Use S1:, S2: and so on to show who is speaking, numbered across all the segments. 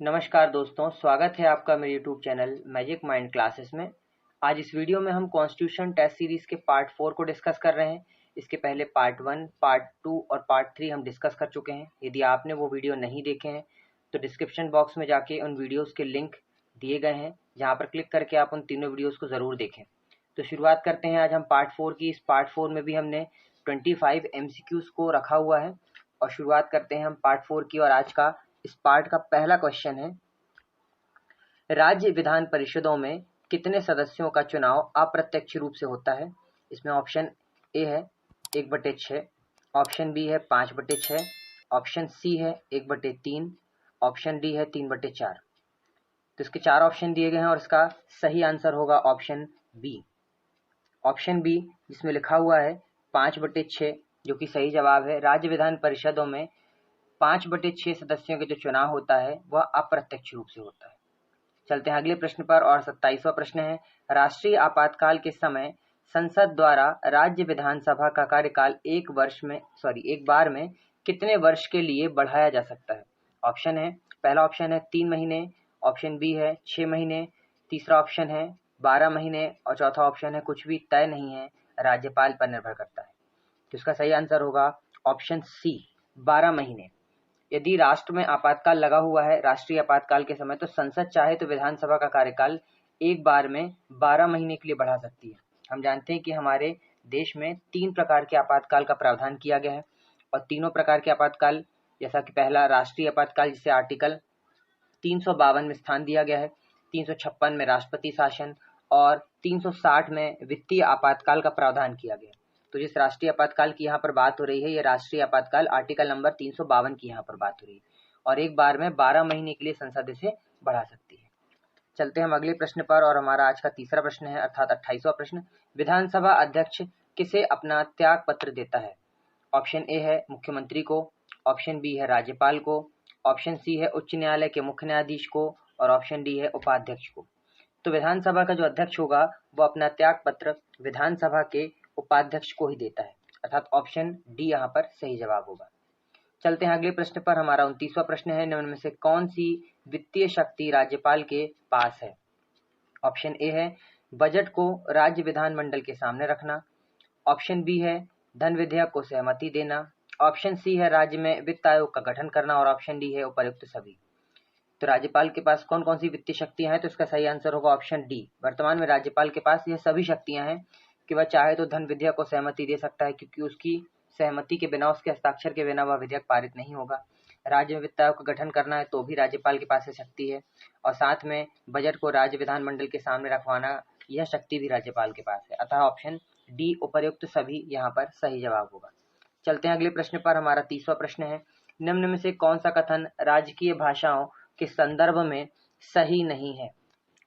S1: नमस्कार दोस्तों, स्वागत है आपका मेरे YouTube channel magic mind classes में। आज इस वीडियो में हम कॉन्स्टिट्यूशन टेस्ट सीरीज के पार्ट 4 को डिस्कस कर रहे हैं। इसके पहले पार्ट 1, पार्ट 2 और पार्ट 3 हम डिस्कस कर चुके हैं। यदि आपने वो वीडियो नहीं देखे हैं तो डिस्क्रिप्शन बॉक्स में जाके उन वीडियोज़ के लिंक दिए गए हैं, जहाँ पर क्लिक करके आप उन तीनों वीडियोज़ को ज़रूर देखें। तो शुरुआत करते हैं आज हम पार्ट 4 की। इस पार्ट 4 में भी हमने 25 MCQs को रखा हुआ है और शुरुआत करते हैं हम पार्ट 4 की। और आज का इस पार्ट का पहला क्वेश्चन है, राज्य विधान परिषदों में कितने सदस्यों का चुनाव अप्रत्यक्ष रूप से होता है। इसमें ऑप्शन ए है 1/6, ऑप्शन बी है 5/6, ऑप्शन सी है 1/3, ऑप्शन डी है 3/4। तो इसके 4 ऑप्शन दिए गए हैं और इसका सही आंसर होगा ऑप्शन बी। ऑप्शन बी जिसमें लिखा हुआ है 5/6 जो कि सही जवाब है। राज्य विधान परिषदों में 5/6 सदस्यों के जो चुनाव होता है वह अप्रत्यक्ष रूप से होता है। चलते हैं अगले प्रश्न पर और 27वां प्रश्न है, राष्ट्रीय आपातकाल के समय संसद द्वारा राज्य विधानसभा का कार्यकाल एक बार में कितने वर्ष के लिए बढ़ाया जा सकता है। ऑप्शन है, पहला ऑप्शन है 3 महीने, ऑप्शन बी है 6 महीने, तीसरा ऑप्शन है 12 महीने और चौथा ऑप्शन है कुछ भी तय नहीं है, राज्यपाल पर निर्भर करता है। तो इसका सही आंसर होगा ऑप्शन सी, 12 महीने। यदि राष्ट्र में आपातकाल लगा हुआ है, राष्ट्रीय आपातकाल के समय, तो संसद चाहे तो विधानसभा का कार्यकाल एक बार में 12 महीने के लिए बढ़ा सकती है। हम जानते हैं कि हमारे देश में 3 प्रकार के आपातकाल का प्रावधान किया गया है और तीनों प्रकार के आपातकाल, जैसा कि पहला राष्ट्रीय आपातकाल जिसे आर्टिकल 352 में स्थान दिया गया है, 356 में राष्ट्रपति शासन और 360 में वित्तीय आपातकाल का प्रावधान किया गया है। तो जिस राष्ट्रीय आपातकाल की यहाँ पर बात हो रही है, ये राष्ट्रीय आपातकाल आर्टिकल नंबर 352 की यहाँ पर बात हो रही है और एक बार में 12 महीने के लिए संसद इसे बढ़ा सकती है। चलते हैं हम अगले प्रश्न पर और हमारा आज का तीसरा प्रश्न है अर्थात 28वां प्रश्न, विधानसभा अध्यक्ष किसे अपना त्याग पत्र देता है। ऑप्शन ए है मुख्यमंत्री को, ऑप्शन बी है राज्यपाल को, ऑप्शन सी है उच्च न्यायालय के मुख्य न्यायाधीश को और ऑप्शन डी है उपाध्यक्ष को। तो विधानसभा का जो अध्यक्ष होगा वो अपना त्याग पत्र विधानसभा के उपाध्यक्ष को ही देता है, अर्थात ऑप्शन डी यहाँ पर सही जवाब होगा। चलते हैं अगले प्रश्न पर। हमारा 29वां प्रश्न है, निम्न में से कौन सी वित्तीय शक्ति राज्यपाल के पास है। ऑप्शन ए है बजट को राज्य विधानमंडल के सामने रखना, ऑप्शन बी है धन विधेयक को सहमति देना, ऑप्शन सी है राज्य में वित्त आयोग का गठन करना और ऑप्शन डी है उपर्युक्त सभी। तो राज्यपाल के पास कौन कौन सी वित्तीय शक्तियां हैं, तो इसका सही आंसर होगा ऑप्शन डी। वर्तमान में राज्यपाल के पास ये सभी शक्तियां हैं कि वह चाहे तो धन विधेयक को सहमति दे सकता है, क्योंकि उसकी सहमति के बिना, उसके हस्ताक्षर के बिना वह विधेयक पारित नहीं होगा। राज्य में वित्त आयोग का गठन करना है तो भी राज्यपाल के पास ये शक्ति है और साथ में बजट को राज्य विधानमंडल के सामने रखवाना, यह शक्ति भी राज्यपाल के पास है। अतः ऑप्शन डी उपर्युक्त सभी यहाँ पर सही जवाब होगा। चलते हैं अगले प्रश्न पर। हमारा 30वां प्रश्न है, निम्न में से कौन सा कथन राजकीय भाषाओं के संदर्भ में सही नहीं है।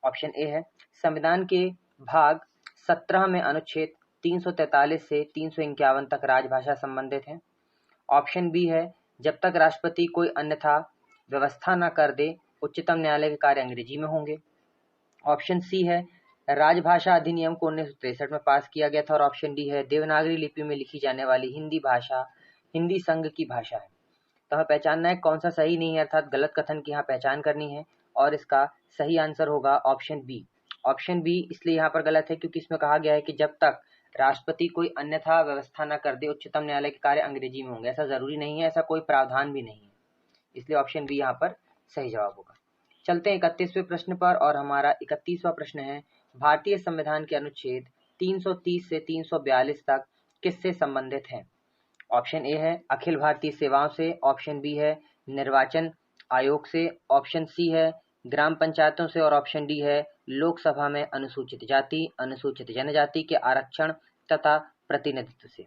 S1: ऑप्शन ए है संविधान के भाग 17 में अनुच्छेद 343 से 351 तक राजभाषा संबंधित है। ऑप्शन बी है जब तक राष्ट्रपति कोई अन्यथा व्यवस्था न कर दे उच्चतम न्यायालय के कार्य अंग्रेजी में होंगे। ऑप्शन सी है राजभाषा अधिनियम को 1963 में पास किया गया था और ऑप्शन डी है देवनागरी लिपि में लिखी जाने वाली हिंदी भाषा हिंदी संघ की भाषा है। तो हमें पहचानना है कौन सा सही नहीं है, अर्थात गलत कथन की यहाँ पहचान करनी है और इसका सही आंसर होगा ऑप्शन बी। ऑप्शन बी इसलिए यहाँ पर गलत है क्योंकि इसमें कहा गया है कि जब तक राष्ट्रपति कोई अन्यथा व्यवस्था न कर दे उच्चतम न्यायालय के कार्य अंग्रेजी में होंगे। ऐसा जरूरी नहीं है, ऐसा कोई प्रावधान भी नहीं है, इसलिए ऑप्शन बी यहाँ पर सही जवाब होगा। चलते हैं 31वें प्रश्न पर और हमारा 31वां प्रश्न है, भारतीय संविधान के अनुच्छेद 330 से 342 तक किससे संबंधित है। ऑप्शन ए है अखिल भारतीय सेवाओं से, ऑप्शन बी है निर्वाचन आयोग से, ऑप्शन सी है ग्राम पंचायतों से और ऑप्शन डी है लोकसभा में अनुसूचित जाति अनुसूचित जनजाति के आरक्षण तथा प्रतिनिधित्व से।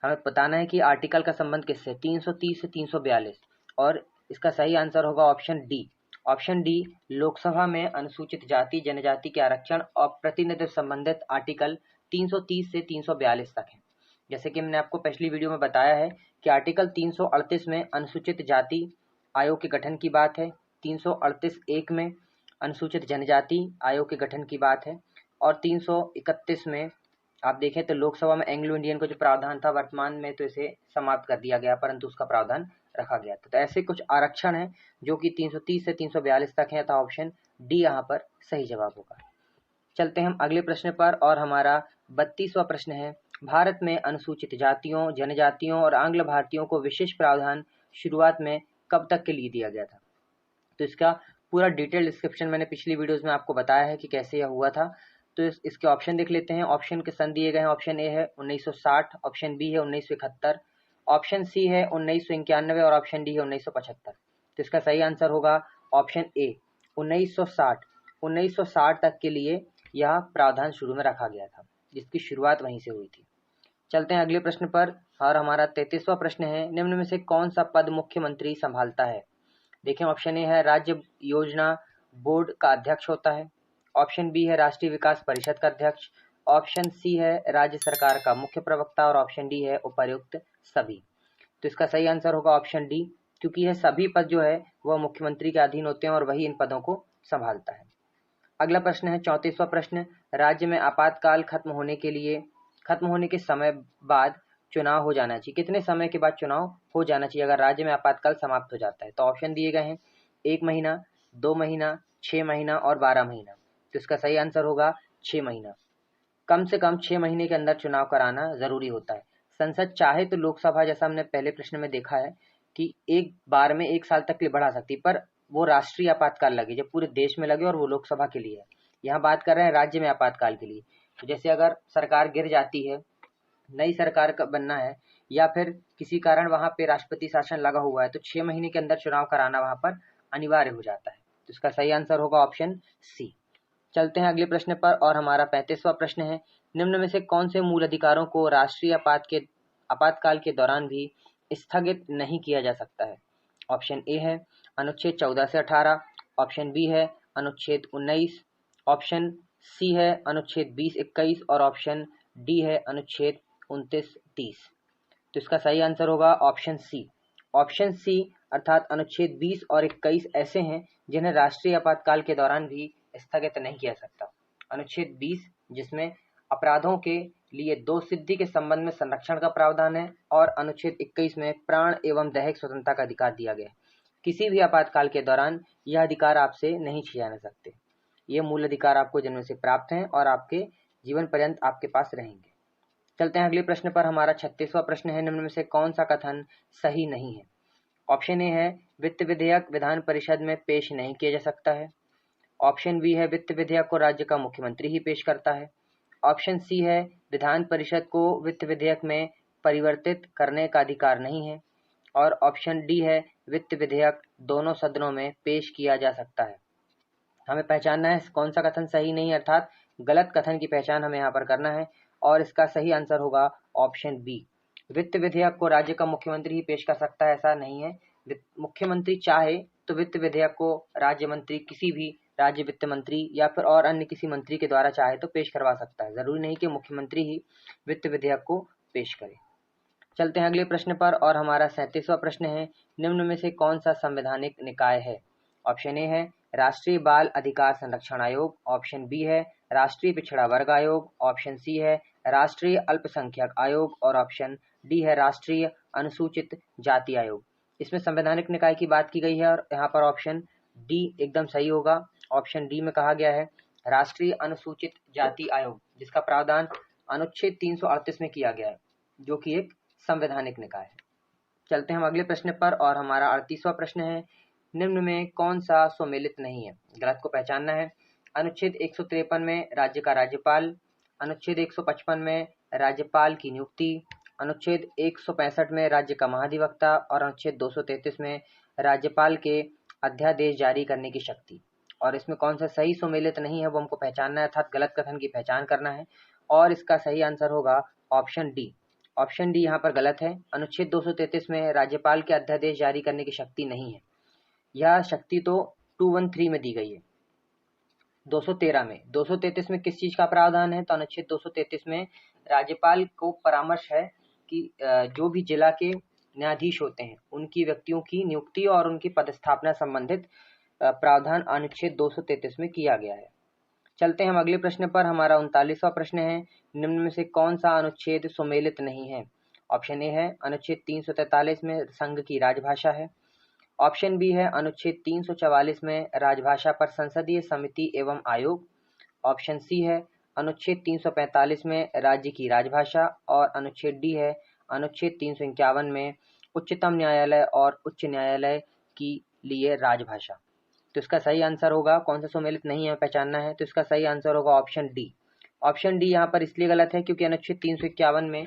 S1: हमें बताना है कि आर्टिकल का संबंध किससे, 330 से 342 और इसका सही आंसर होगा option D. Option D Lok Sabha में अनुसूचित जाति जनजाति के आरक्षण और प्रतिनिधित्व संबंधित आर्टिकल 330 से 342 तक है। जैसे कि मैंने आपको पिछली वीडियो में बताया है कि आर्टिकल 338 में अनुसूचित जाति आयोग के गठन की बात है, 338(1) में अनुसूचित जनजाति आयोग के गठन की बात है और 331 में आप देखें तो लोकसभा में एंग्लो इंडियन का जो प्रावधान था, वर्तमान में तो इसे समाप्त कर दिया गया, परंतु उसका प्रावधान रखा गया था। तो ऐसे कुछ आरक्षण हैं जो कि 330 से 342 तक है, तो ऑप्शन डी यहाँ पर सही जवाब होगा। चलते हैं हम अगले प्रश्न पर और हमारा 32वां प्रश्न है, भारत में अनुसूचित जातियों, जनजातियों और आंग्ल भारतीयों को विशेष प्रावधान शुरुआत में कब तक के लिए दिया गया था। तो इसका पूरा डिटेल डिस्क्रिप्शन मैंने पिछली वीडियोस में आपको बताया है कि कैसे यह हुआ था। तो इसके ऑप्शन देख लेते हैं। ऑप्शन के सन दिए गए हैं। ऑप्शन ए है 1960, ऑप्शन बी है 1971, ऑप्शन सी है 1991 और ऑप्शन डी है 1975। तो इसका सही आंसर होगा ऑप्शन ए 1960। 1960 तक के लिए यह प्रावधान शुरू में रखा गया था, जिसकी शुरुआत वहीं से हुई थी। चलते हैं अगले प्रश्न पर और हमारा 33वां प्रश्न है, निम्न में से कौन सा पद मुख्यमंत्री संभालता है। देखें, ऑप्शन ए है राज्य योजना बोर्ड का अध्यक्ष होता है, ऑप्शन बी है राष्ट्रीय विकास परिषद का अध्यक्ष, ऑप्शन सी है राज्य सरकार का मुख्य प्रवक्ता और ऑप्शन डी है उपर्युक्त सभी। तो इसका सही आंसर होगा ऑप्शन डी, क्योंकि यह सभी पद जो है वह मुख्यमंत्री के अधीन होते हैं और वही इन पदों को संभालता है। अगला प्रश्न है 34वां प्रश्न, राज्य में आपातकाल खत्म होने के समय बाद चुनाव हो जाना चाहिए। कितने समय के बाद चुनाव हो जाना चाहिए अगर राज्य में आपातकाल समाप्त हो जाता है। तो ऑप्शन दिए गए हैं 1 महीना, 2 महीना, 6 महीना और 12 महीना। तो इसका सही आंसर होगा 6 महीना। कम से कम 6 महीने के अंदर चुनाव कराना जरूरी होता है। संसद चाहे तो लोकसभा, जैसा हमने पहले प्रश्न में देखा है कि एक बार में 1 साल तक के लिए बढ़ा सकती है, पर वो राष्ट्रीय आपातकाल लगे जब पूरे देश में लगे और वो लोकसभा के लिए है। यहाँ बात कर रहे हैं राज्य में आपातकाल के लिए। तो जैसे अगर सरकार गिर जाती है, नई सरकार का बनना है या फिर किसी कारण वहां पे राष्ट्रपति शासन लगा हुआ है, तो 6 महीने के अंदर चुनाव कराना वहां पर अनिवार्य हो जाता है। तो इसका सही आंसर होगा ऑप्शन सी। चलते हैं अगले प्रश्न पर और हमारा 35वां प्रश्न है, निम्न में से कौन से मूल अधिकारों को राष्ट्रीय आपातकाल के दौरान भी स्थगित नहीं किया जा सकता है। ऑप्शन ए है अनुच्छेद 14 से 18, ऑप्शन बी है अनुच्छेद 19, ऑप्शन सी है अनुच्छेद 20-21 और ऑप्शन डी है अनुच्छेद 29-30। तो इसका सही आंसर होगा ऑप्शन सी। ऑप्शन सी अर्थात अनुच्छेद 20 और 21 ऐसे हैं जिन्हें राष्ट्रीय आपातकाल के दौरान भी स्थगित नहीं किया सकता। अनुच्छेद 20 जिसमें अपराधों के लिए दोषसिद्धि के संबंध में संरक्षण का प्रावधान है और अनुच्छेद 21 में प्राण एवं दैहिक स्वतंत्रता का अधिकार दिया गया है। किसी भी आपातकाल के दौरान यह अधिकार आपसे नहीं छीने जा सकते। ये मूल अधिकार आपको जन्म से प्राप्त हैं और आपके जीवन पर्यंत आपके पास रहेंगे। चलते हैं अगले प्रश्न पर। हमारा 36वां प्रश्न है, निम्न में से कौन सा कथन सही नहीं है। ऑप्शन ए है वित्त विधेयक विधान परिषद में पेश नहीं किया जा सकता है, ऑप्शन बी है वित्त विधेयक को राज्य का मुख्यमंत्री ही पेश करता है, ऑप्शन सी है विधान परिषद को वित्त विधेयक में परिवर्तित करने का अधिकार नहीं है और ऑप्शन डी है वित्त विधेयक दोनों सदनों में पेश किया जा सकता है। हमें पहचानना है कौन सा कथन सही नहीं है, अर्थात गलत कथन की पहचान हमें यहाँ पर करना है और इसका सही आंसर होगा ऑप्शन बी। वित्त विधेयक को राज्य का मुख्यमंत्री ही पेश कर सकता है, ऐसा नहीं है। मुख्यमंत्री चाहे तो वित्त विधेयक को राज्य मंत्री, किसी भी राज्य वित्त मंत्री या फिर और अन्य किसी मंत्री के द्वारा चाहे तो पेश करवा सकता है। जरूरी नहीं कि मुख्यमंत्री ही वित्त विधेयक को पेश करे। चलते हैं अगले प्रश्न पर और हमारा 37वां प्रश्न है, निम्न में से कौन सा संवैधानिक निकाय है। ऑप्शन ए है राष्ट्रीय बाल अधिकार संरक्षण आयोग, ऑप्शन बी है राष्ट्रीय पिछड़ा वर्ग आयोग, ऑप्शन सी है राष्ट्रीय अल्पसंख्यक आयोग और ऑप्शन डी है राष्ट्रीय अनुसूचित जाति आयोग। इसमें संवैधानिक निकाय की बात की गई है और यहाँ पर ऑप्शन डी एकदम सही होगा। ऑप्शन डी में कहा गया है राष्ट्रीय अनुसूचित जाति आयोग, जिसका प्रावधान अनुच्छेद 338 में किया गया है, जो कि एक संवैधानिक निकाय है। चलते हैं हम अगले प्रश्न पर और हमारा 38वां प्रश्न है, निम्न में कौन सा सुमेलित नहीं है। गलत को पहचानना है। अनुच्छेद 153 में राज्य का राज्यपाल, अनुच्छेद 155 में राज्यपाल की नियुक्ति, अनुच्छेद 165 में राज्य का महाधिवक्ता और अनुच्छेद 233 में राज्यपाल के अध्यादेश जारी करने की शक्ति। और इसमें कौन सा सही सुमेलित नहीं है वो हमको पहचानना है, अर्थात गलत कथन की पहचान करना है और इसका सही आंसर होगा ऑप्शन डी। ऑप्शन डी यहाँ पर गलत है। अनुच्छेद 233 में राज्यपाल के अध्यादेश जारी करने की शक्ति नहीं है। यह शक्ति तो 213 में दी गई है। 213 में 233 में किस चीज का प्रावधान है, तो अनुच्छेद 233 में राज्यपाल को परामर्श है कि जो भी जिला के न्यायाधीश होते हैं उनकी व्यक्तियों की नियुक्ति और उनकी पदस्थापना संबंधित प्रावधान अनुच्छेद 233 में किया गया है। चलते हैं हम अगले प्रश्न पर। हमारा 39वां प्रश्न है, निम्न में से कौन सा अनुच्छेद सुमेलित नहीं है। ऑप्शन ए है अनुच्छेद 343 में संघ की राजभाषा है। ऑप्शन बी है अनुच्छेद 344 में राजभाषा पर संसदीय समिति एवं आयोग। ऑप्शन सी है अनुच्छेद 345 में राज्य की राजभाषा। और अनुच्छेद डी है अनुच्छेद 351 में उच्चतम न्यायालय और उच्च न्यायालय की लिए राजभाषा। तो इसका सही आंसर होगा, कौन सा सम्मिलित नहीं है पहचानना है, तो इसका सही आंसर होगा ऑप्शन डी। ऑप्शन डी यहाँ पर इसलिए गलत है क्योंकि अनुच्छेद 351 में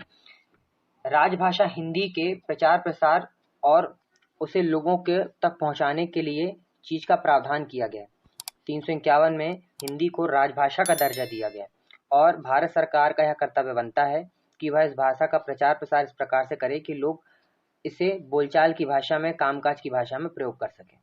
S1: राजभाषा हिंदी के प्रचार प्रसार और उसे लोगों के तक पहुंचाने के लिए चीज का प्रावधान किया गया है। 351 में हिंदी को राजभाषा का दर्जा दिया गया और भारत सरकार का यह कर्तव्य बनता है कि वह इस भाषा का प्रचार प्रसार इस प्रकार से करे कि लोग इसे बोलचाल की भाषा में, कामकाज की भाषा में प्रयोग कर सकें।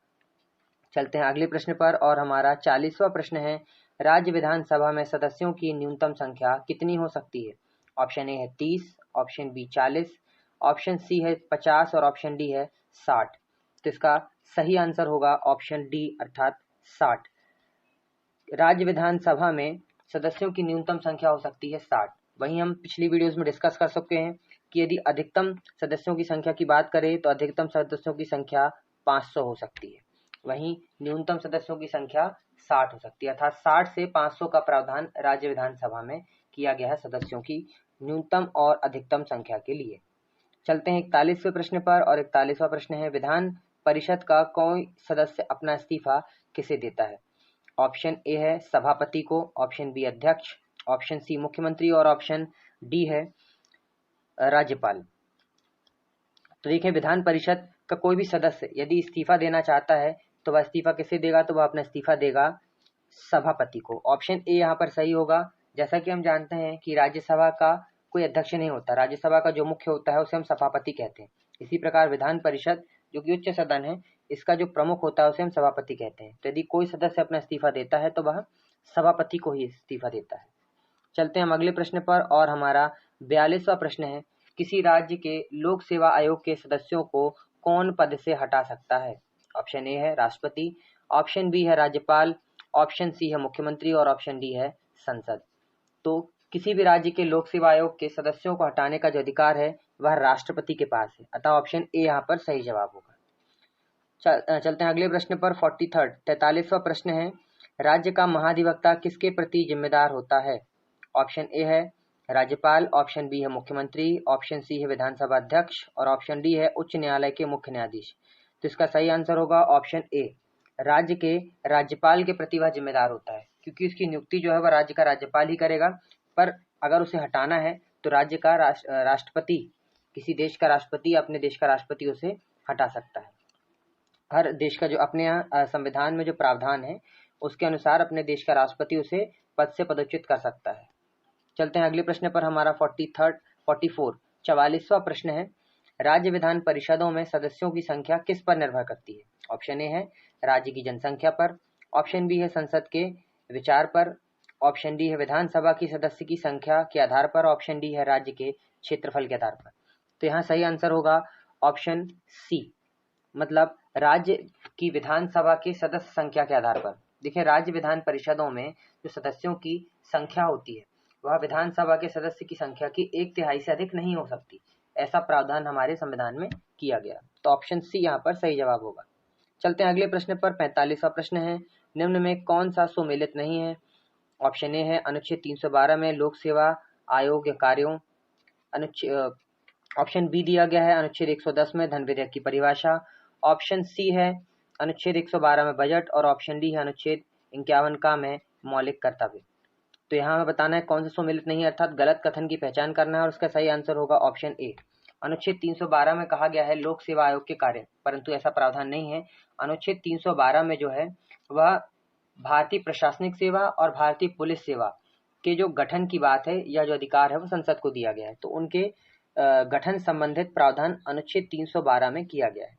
S1: चलते हैं अगले प्रश्न पर और हमारा 40वां प्रश्न है, राज्य विधानसभा में सदस्यों की न्यूनतम संख्या कितनी हो सकती है? ऑप्शन ए है 30, ऑप्शन बी 40, ऑप्शन सी है 50 और ऑप्शन डी है 60। तो इसका सही आंसर होगा ऑप्शन डी अर्थात 60। राज्य विधानसभा में सदस्यों की न्यूनतम संख्या हो सकती है 60। वहीं हम पिछली वीडियोस में डिस्कस कर सकते हैं कि यदि अधिकतम सदस्यों की संख्या की बात करें तो अधिकतम सदस्यों की संख्या 500 हो सकती है, वहीं न्यूनतम सदस्यों की संख्या 60 हो सकती है। अर्थात 60 से 500 का प्रावधान राज्य विधानसभा में किया गया है सदस्यों की न्यूनतम और अधिकतम संख्या के लिए। चलते हैं 41वें प्रश्न पर और 41वां प्रश्न है, विधान परिषद का कोई सदस्य अपना इस्तीफा किसे देता है? ऑप्शन ए है सभापति को, ऑप्शन बी अध्यक्ष, ऑप्शन सी मुख्यमंत्री और ऑप्शन डी है राज्यपाल। तो देखें, विधान परिषद का कोई भी सदस्य यदि इस्तीफा देना चाहता है तो वह इस्तीफा किसे देगा? तो वह अपना इस्तीफा देगा सभापति को। ऑप्शन ए यहाँ पर सही होगा। जैसा कि हम जानते हैं कि राज्यसभा का कोई अध्यक्ष नहीं होता, राज्यसभा का जो मुख्य होता है उसे हम सभापति कहते हैं। इसी प्रकार विधान परिषद जो कि उच्च सदन है, इसका जो प्रमुख होता है उसे हम सभापति कहते हैं। तो यदि कोई सदस्य अपना इस्तीफा देता है तो वह सभापति को ही इस्तीफा देता है। चलते हैं हम अगले प्रश्न पर और हमारा 42वां प्रश्न है, किसी राज्य के लोक सेवा आयोग के सदस्यों को कौन पद से हटा सकता है? ऑप्शन ए है राष्ट्रपति, ऑप्शन बी है राज्यपाल, ऑप्शन सी है मुख्यमंत्री और ऑप्शन डी है संसद। तो किसी भी राज्य के लोक सेवा आयोग के सदस्यों को हटाने का जो अधिकार है वह राष्ट्रपति के पास है, अतः ऑप्शन ए यहाँ पर सही जवाब होगा। चलते हैं अगले प्रश्न पर 43वां प्रश्न है, राज्य का महाधिवक्ता किसके प्रति जिम्मेदार होता है? ऑप्शन ए है राज्यपाल, ऑप्शन बी है मुख्यमंत्री, ऑप्शन सी है विधानसभा अध्यक्ष और ऑप्शन डी है उच्च न्यायालय के मुख्य न्यायाधीश। तो इसका सही आंसर होगा ऑप्शन ए, राज्य के राज्यपाल के प्रति वह जिम्मेदार होता है, क्योंकि उसकी नियुक्ति जो है वह राज्य का राज्यपाल ही करेगा। पर अगर उसे हटाना है तो राज्य का राष्ट्रपति, किसी देश का राष्ट्रपति, अपने देश का राष्ट्रपति उसे हटा सकता है। हर देश का जो अपने यहाँ संविधान में जो प्रावधान है उसके अनुसार अपने देश का राष्ट्रपति उसे पद से पदच्युत कर सकता है। चलते हैं अगले प्रश्न पर, हमारा 44वां प्रश्न है, राज्य विधान परिषदों में सदस्यों की संख्या किस पर निर्भर करती है? ऑप्शन ए है राज्य की जनसंख्या पर, ऑप्शन बी है संसद के विचार पर, ऑप्शन डी है विधानसभा की सदस्य की संख्या के आधार पर, ऑप्शन डी है राज्य के क्षेत्रफल के आधार पर। तो यहाँ सही आंसर होगा ऑप्शन सी, मतलब राज्य की विधानसभा की सदस्य संख्या के आधार पर। देखिए, राज्य विधान परिषदों में जो सदस्यों की संख्या होती है वह विधानसभा के सदस्य की संख्या की 1/3 से अधिक नहीं हो सकती, ऐसा प्रावधान हमारे संविधान में किया गया। तो ऑप्शन सी यहाँ पर सही जवाब होगा। चलते हैं अगले प्रश्न पर, 45वां प्रश्न है, निम्न में कौन सा सुमेलित नहीं है? ऑप्शन ए है अनुच्छेद 312 में लोक सेवा आयोग के कार्यों, ऑप्शन बी दिया गया है अनुच्छेद 110 में धन विधेयक की परिभाषा, ऑप्शन सी है अनुच्छेद 112 में बजट और ऑप्शन डी है अनुच्छेद 51 का में मौलिक कर्तव्य। तो यहाँ हमें बताना है कौन सा सुमेलित नहीं है, अर्थात गलत कथन की पहचान करना है और उसका सही आंसर होगा ऑप्शन ए। अनुच्छेद 312 में कहा गया है लोक सेवा आयोग के कार्य, परंतु ऐसा प्रावधान नहीं है। अनुच्छेद 312 में जो है वह भारतीय प्रशासनिक सेवा और भारतीय पुलिस सेवा के जो गठन की बात है या जो अधिकार है वो संसद को दिया गया है, तो उनके गठन संबंधित प्रावधान अनुच्छेद 312 में किया गया है।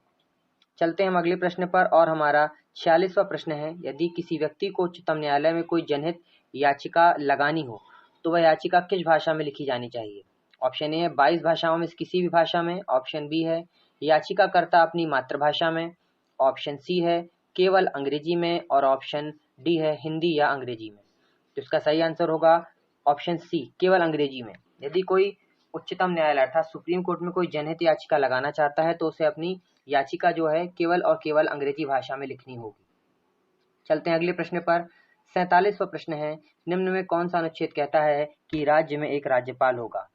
S1: चलते हैं हम अगले प्रश्न पर और हमारा 46वां प्रश्न है, यदि किसी व्यक्ति को उच्चतम न्यायालय में कोई जनहित याचिका लगानी हो तो वह याचिका किस भाषा में लिखी जानी चाहिए? ऑप्शन ए है 22 भाषाओं में से किसी भी भाषा में, ऑप्शन बी है याचिकाकर्ता अपनी मातृभाषा में, ऑप्शन सी है केवल अंग्रेजी में और ऑप्शन डी है हिंदी या अंग्रेजी में। तो इसका सही आंसर होगा ऑप्शन सी, केवल अंग्रेजी में। यदि कोई उच्चतम न्यायालय अर्थात सुप्रीम कोर्ट में कोई जनहित याचिका लगाना चाहता है तो उसे अपनी याचिका जो है केवल और केवल अंग्रेजी भाषा में लिखनी होगी। चलते हैं अगले प्रश्न पर। 47वां प्रश्न है, निम्न में कौन सा अनुच्छेद कहता है कि राज्य में एक राज्यपाल होगा?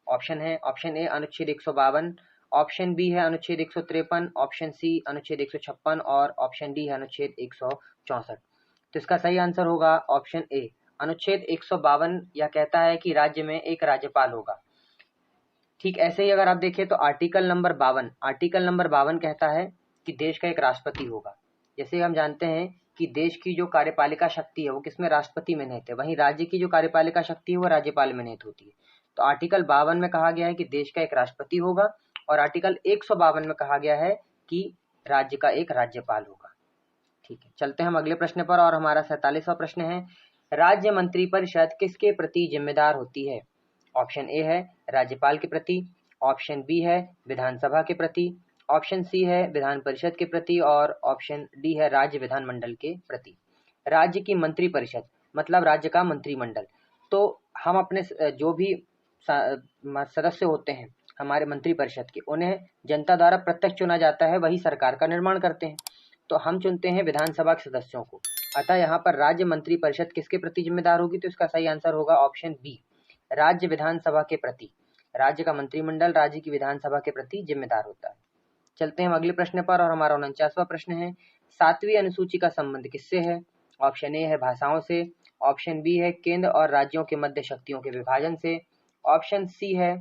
S1: ऑप्शन है, ऑप्शन ए अनुच्छेद 152, ऑप्शन बी है अनुच्छेद 153, ऑप्शन सी अनुच्छेद 156 और ऑप्शन डी है अनुच्छेद 164। तो इसका सही आंसर होगा ऑप्शन ए अनुच्छेद 152। यह कहता है कि राज्य में एक राज्यपाल होगा। ठीक ऐसे ही अगर आप देखें तो आर्टिकल नंबर 52 कहता है कि देश का एक राष्ट्रपति होगा। जैसे हम जानते हैं कि देश की जो कार्यपालिका शक्ति है वो किसमें, राष्ट्रपति में निहित है, वहीं राज्य की जो कार्यपालिका शक्ति है वो राज्यपाल में निहित होती है। तो आर्टिकल 52 में कहा गया है कि देश का एक राष्ट्रपति होगा और आर्टिकल 152 में कहा गया है कि राज्य का एक राज्यपाल होगा। ठीक है, चलते हैं हम अगले प्रश्न पर और हमारा 47वां प्रश्न है, राज्य मंत्रिपरिषद किसके प्रति जिम्मेदार होती है? ऑप्शन ए है राज्यपाल के प्रति, ऑप्शन बी है विधानसभा के प्रति, ऑप्शन सी है विधान परिषद के प्रति और ऑप्शन डी है राज्य विधानमंडल के प्रति। राज्य की मंत्रिपरिषद मतलब राज्य का मंत्रिमंडल। तो हम अपने जो भी सदस्य होते हैं हमारे मंत्रिपरिषद के, उन्हें जनता द्वारा प्रत्यक्ष चुना जाता है, वही सरकार का निर्माण करते हैं। तो हम चुनते हैं विधानसभा के सदस्यों को। अतः यहाँ पर राज्य मंत्रिपरिषद किसके प्रति जिम्मेदार होगी? तो इसका सही आंसर होगा ऑप्शन बी राज्य विधानसभा के प्रति। राज्य का मंत्रिमंडल राज्य की विधानसभा के प्रति जिम्मेदार होता है। चलते हैं हम अगले प्रश्न पर और हमारा 49वां प्रश्न है, 7वीं अनुसूची का संबंध किससे है? ऑप्शन ए है भाषाओं से, ऑप्शन बी है केंद्र और राज्यों के मध्य शक्तियों के विभाजन से, ऑप्शन सी है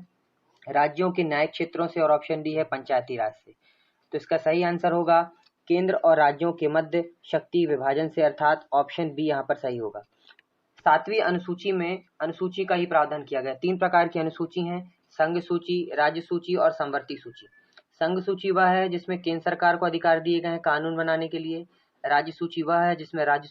S1: राज्यों के न्यायिक क्षेत्रों से और ऑप्शन डी है पंचायती राज से। तो इसका सही आंसर होगा केंद्र और राज्यों के मध्य शक्ति विभाजन से, अर्थात ऑप्शन बी यहाँ पर सही होगा। 7वीं अनुसूची में अनुसूची का ही प्रावधान किया गया। 3 प्रकार की अनुसूची हैं, संघ सूची, राज्य सूची और संवर्ती सूची। संघ सूची वह है जिसमें केंद्र सरकार को अधिकार दिए गए हैं कानून बनाने के लिए। राज्य सूची वह है जिसमें राज्य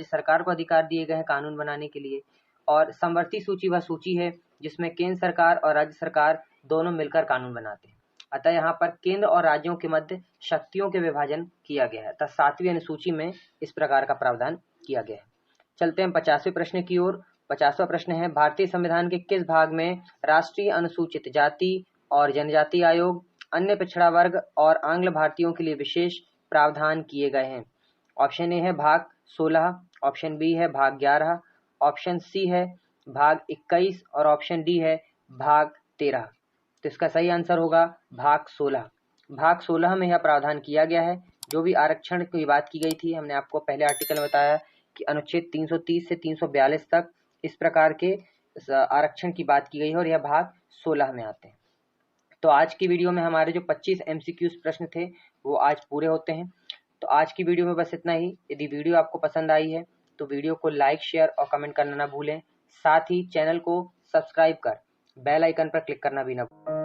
S1: सरकार को अधिकार दिए गए हैं कानून बनाने के लिए। और संवर्ती सूची वह सूची है जिसमें केंद्र सरकार और राज्य सरकार दोनों मिलकर कानून बनाते हैं। अतः यहाँ पर केंद्र और राज्यों के मध्य शक्तियों के विभाजन किया गया है। अतः 7वीं अनुसूची में इस प्रकार का प्रावधान किया गया है। चलते हैं 50वें प्रश्न की ओर। 50वां प्रश्न है, भारतीय संविधान के किस भाग में राष्ट्रीय अनुसूचित जाति और जनजाति आयोग, अन्य पिछड़ा वर्ग और आंग्ल भारतीयों के लिए विशेष प्रावधान किए गए हैं? ऑप्शन ए है भाग 16, ऑप्शन बी है भाग 11, ऑप्शन सी है भाग 21 और ऑप्शन डी है भाग 13। तो इसका सही आंसर होगा भाग 16। भाग 16 में यह प्रावधान किया गया है। जो भी आरक्षण की बात की गई थी, हमने आपको पहले आर्टिकल में बताया कि अनुच्छेद 330 से 342 तक इस प्रकार के आरक्षण की बात की गई है और यह भाग 16 में आते हैं। तो आज की वीडियो में हमारे जो 25 MCQs प्रश्न थे वो आज पूरे होते हैं। तो आज की वीडियो में बस इतना ही। यदि वीडियो आपको पसंद आई है तो वीडियो को लाइक, शेयर और कमेंट करना ना भूलें। साथ ही चैनल को सब्सक्राइब कर बेल आइकन पर क्लिक करना भी ना भूलें।